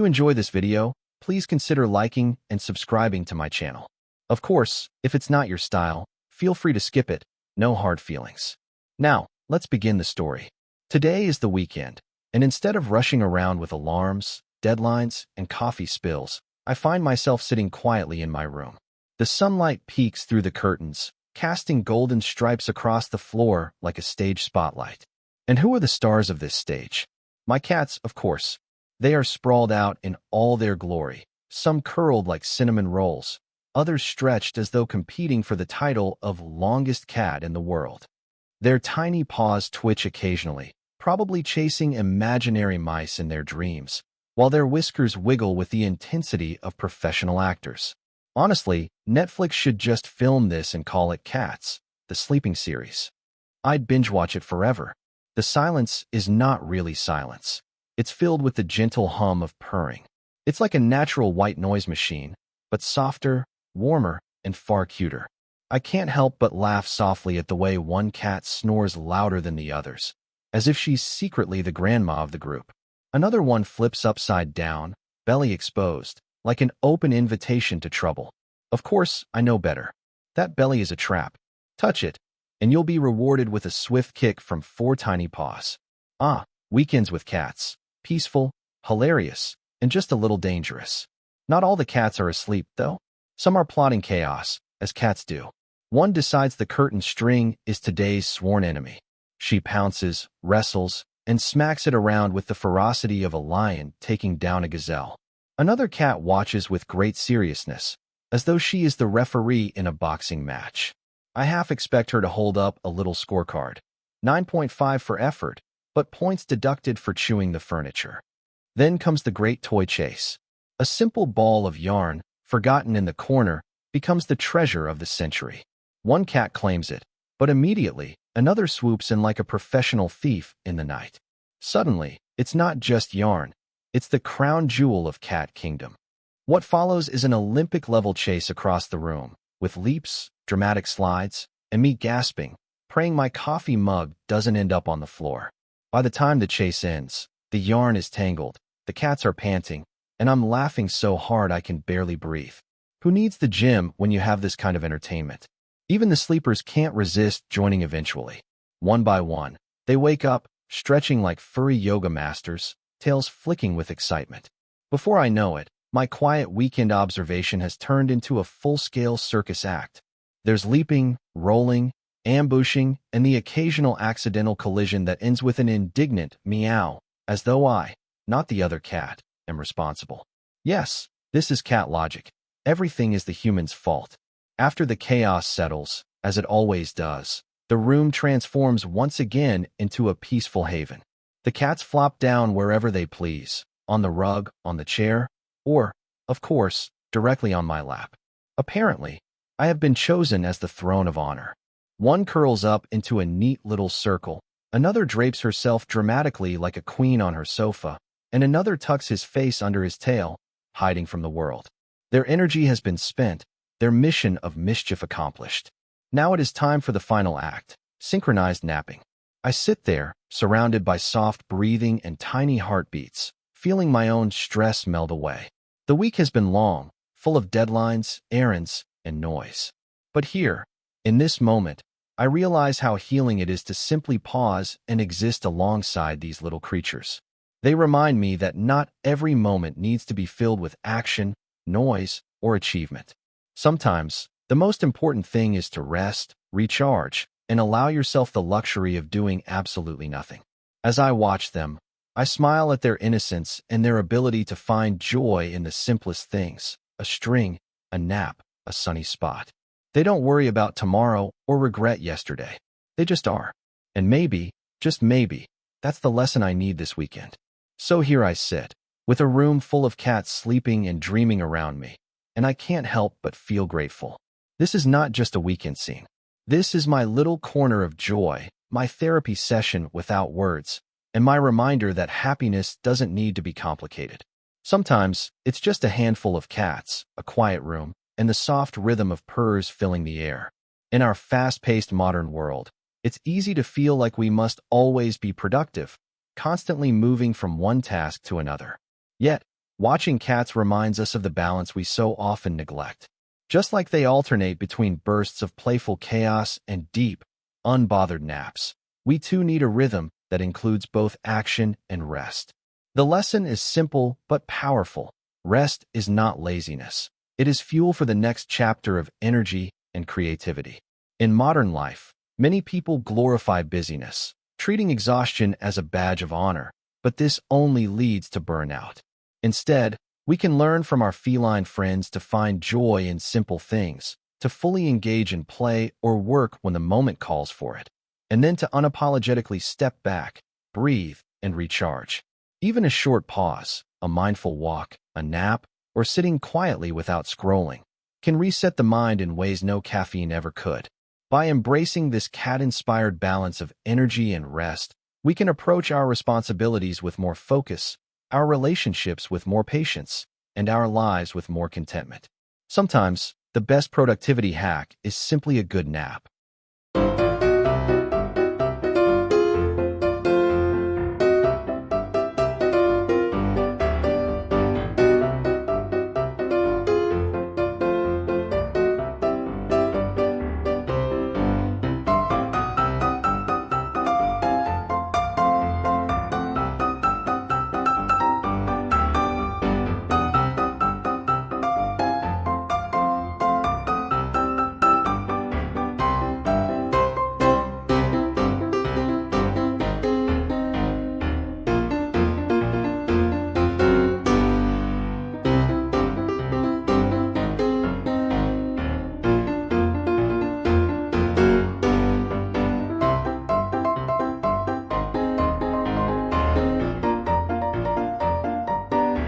you enjoy this video, please consider liking and subscribing to my channel. Of course, if it's not your style, feel free to skip it, no hard feelings. Now, let's begin the story. Today is the weekend, and instead of rushing around with alarms, deadlines, and coffee spills, I find myself sitting quietly in my room. The sunlight peeks through the curtains, casting golden stripes across the floor like a stage spotlight. And who are the stars of this stage? My cats, of course. They are sprawled out in all their glory, some curled like cinnamon rolls, others stretched as though competing for the title of longest cat in the world. Their tiny paws twitch occasionally, probably chasing imaginary mice in their dreams, while their whiskers wiggle with the intensity of professional actors. Honestly, Netflix should just film this and call it Cats, the sleeping series. I'd binge watch it forever. The silence is not really silence. It's filled with the gentle hum of purring. It's like a natural white noise machine, but softer, warmer, and far cuter. I can't help but laugh softly at the way one cat snores louder than the others, as if she's secretly the grandma of the group. Another one flips upside down, belly exposed, like an open invitation to trouble. Of course, I know better. That belly is a trap. Touch it, and you'll be rewarded with a swift kick from 4 tiny paws. Weekends with cats. Peaceful, hilarious, and just a little dangerous. Not all the cats are asleep, though. Some are plotting chaos, as cats do. One decides the curtain string is today's sworn enemy. She pounces, wrestles, and smacks it around with the ferocity of a lion taking down a gazelle. Another cat watches with great seriousness, as though she is the referee in a boxing match. I half expect her to hold up a little scorecard. 9.5 for effort, but points deducted for chewing the furniture. Then comes the great toy chase. A simple ball of yarn, forgotten in the corner, becomes the treasure of the century. One cat claims it, but immediately, another swoops in like a professional thief in the night. Suddenly, it's not just yarn. It's the crown jewel of Cat Kingdom. What follows is an Olympic-level chase across the room, with leaps, dramatic slides, and me gasping, praying my coffee mug doesn't end up on the floor. By the time the chase ends, the yarn is tangled, the cats are panting, and I'm laughing so hard I can barely breathe. Who needs the gym when you have this kind of entertainment? Even the sleepers can't resist joining eventually. One by one, they wake up, stretching like furry yoga masters, tails flicking with excitement. Before I know it, my quiet weekend observation has turned into a full-scale circus act. There's leaping, rolling, ambushing, and the occasional accidental collision that ends with an indignant meow, as though I, not the other cat, am responsible. Yes, this is cat logic. Everything is the human's fault. After the chaos settles, as it always does, the room transforms once again into a peaceful haven. The cats flop down wherever they please, on the rug, on the chair, or, of course, directly on my lap. Apparently, I have been chosen as the throne of honor. One curls up into a neat little circle, another drapes herself dramatically like a queen on her sofa, and another tucks his face under his tail, hiding from the world. Their energy has been spent, their mission of mischief accomplished. Now it is time for the final act, synchronized napping. I sit there, surrounded by soft breathing and tiny heartbeats, feeling my own stress melt away. The week has been long, full of deadlines, errands, and noise. But here, in this moment, I realize how healing it is to simply pause and exist alongside these little creatures. They remind me that not every moment needs to be filled with action, noise, or achievement. Sometimes, the most important thing is to rest, recharge, and allow yourself the luxury of doing absolutely nothing. As I watch them, I smile at their innocence and their ability to find joy in the simplest things: a string, a nap, a sunny spot. They don't worry about tomorrow or regret yesterday. They just are. And maybe, just maybe, that's the lesson I need this weekend. So here I sit, with a room full of cats sleeping and dreaming around me, and I can't help but feel grateful. This is not just a weekend scene. This is my little corner of joy, my therapy session without words, and my reminder that happiness doesn't need to be complicated. Sometimes, it's just a handful of cats, a quiet room, and the soft rhythm of purrs filling the air. In our fast-paced modern world, it's easy to feel like we must always be productive, constantly moving from one task to another. Yet, Watching cats reminds us of the balance we so often neglect. Just like they alternate between bursts of playful chaos and deep, unbothered naps, we too need a rhythm that includes both action and rest. The lesson is simple but powerful. Rest is not laziness. It is fuel for the next chapter of energy and creativity. In modern life, many people glorify busyness, treating exhaustion as a badge of honor, but this only leads to burnout. Instead, we can learn from our feline friends to find joy in simple things, to fully engage in play or work when the moment calls for it, and then to unapologetically step back, breathe, and recharge. Even a short pause, a mindful walk, a nap, or sitting quietly without scrolling can reset the mind in ways no caffeine ever could. By embracing this cat-inspired balance of energy and rest, we can approach our responsibilities with more focus, our relationships with more patience, and our lives with more contentment. Sometimes, the best productivity hack is simply a good nap.